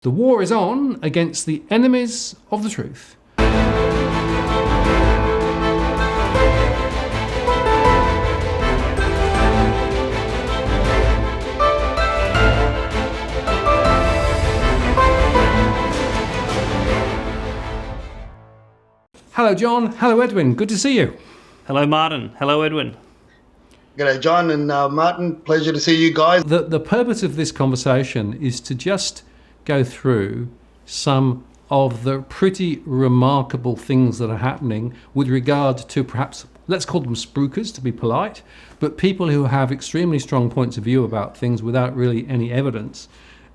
The war is on against the enemies of the truth. Hello, John. Hello, Edwin. Good to see you. Hello, Martin. Hello, Edwin. G'day, John and Martin. Pleasure to see you guys. The purpose of this conversation is to just go through some of the pretty remarkable things that are happening with regard to perhaps, let's call them spruikers to be polite, but people who have extremely strong points of view about things without really any evidence.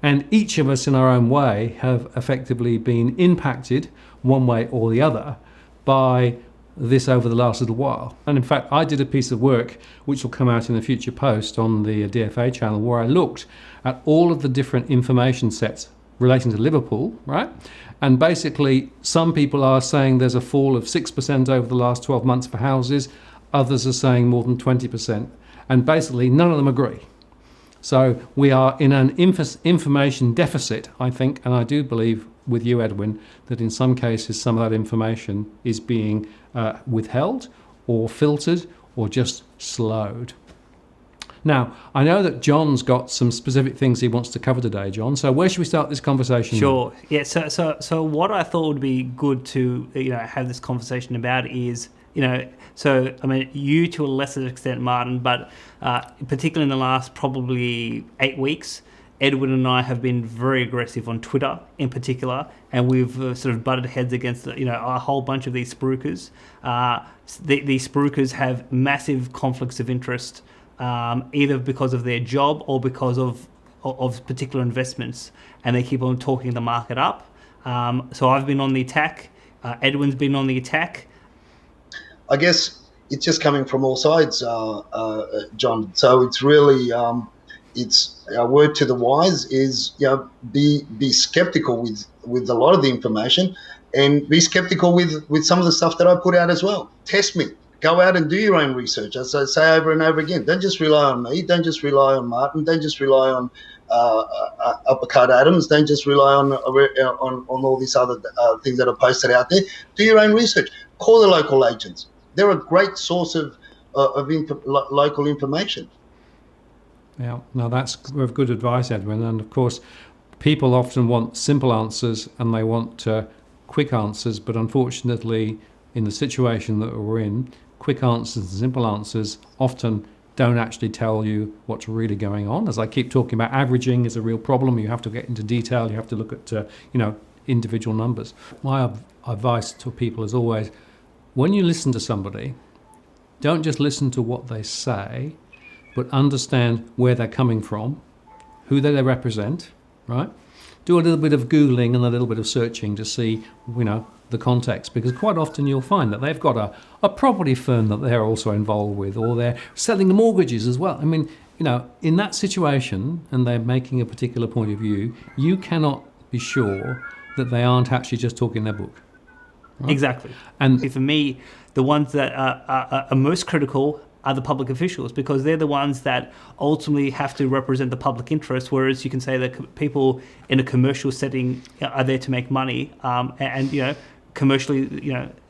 And each of us in our own way have effectively been impacted one way or the other by this over the last little while. And in fact, I did a piece of work which will come out in a future post on the DFA channel where I looked at all of the different information sets relating to Liverpool, right? And basically, some people are saying there's a fall of 6% over the last 12 months for houses. Others are saying more than 20%. And basically, none of them agree. So we are in an information deficit, I think, and I do believe with you, Edwin, that in some cases some of that information is being withheld or filtered or just slowed. Now, I know that John's got some specific things he wants to cover today, John. So where should we start this conversation? Sure. Yeah. So what I thought would be good to have this conversation about is so I mean you to a lesser extent, Martin, but particularly in the last probably 8 weeks, Edwin and I have been very aggressive on Twitter in particular, and we've sort of butted heads against a whole bunch of these spruikers. These spruikers have massive conflicts of interest, either because of their job or because of particular investments, and they keep on talking the market up. So I've been on the attack. Edwin's been on the attack. I guess it's just coming from all sides, John. So it's really it's our word to the wise is be skeptical with a lot of the information, and be skeptical with some of the stuff that I put out as well. Test me. Go out and do your own research. As I say over and over again, don't just rely on me. Don't just rely on Martin. Don't just rely on Uppercut Adams. Don't just rely on all these other things that are posted out there. Do your own research. Call the local agents. They're a great source of local information. Yeah, no, that's good advice, Edwin. And of course, people often want simple answers and they want quick answers, but unfortunately, in the situation that we're in, quick answers and simple answers often don't actually tell you what's really going on. As I keep talking about, averaging is a real problem. You have to get into detail. You have to look at individual numbers. My advice to people is always, when you listen to somebody, don't just listen to what they say, but understand where they're coming from, who they represent, right? Do a little bit of Googling and a little bit of searching to see, the context, because quite often you'll find that they've got a property firm that they're also involved with, or they're selling mortgages as well. I mean, in that situation, and they're making a particular point of view, you cannot be sure that they aren't actually just talking their book. Right? Exactly. And for me, the ones that are most critical are the public officials, because they're the ones that ultimately have to represent the public interest, whereas you can say that people in a commercial setting are there to make money, and commercially,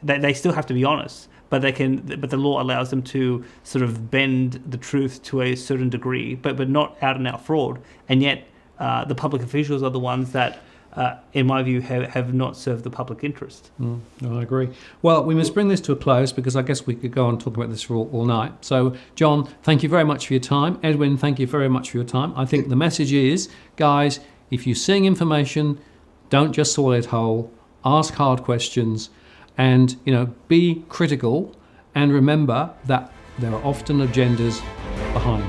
they still have to be honest, but the law allows them to sort of bend the truth to a certain degree, but not out and out fraud. And yet the public officials are the ones that in my view have not served the public interest. I agree. Well, we must bring this to a close, because I guess we could go on talking about this for all night. So John, thank you very much for your time. Edwin, thank you very much for your time. I think the message is, guys, if you're seeing information, don't just swallow it whole. Ask hard questions, and be critical, and remember that there are often agendas behind.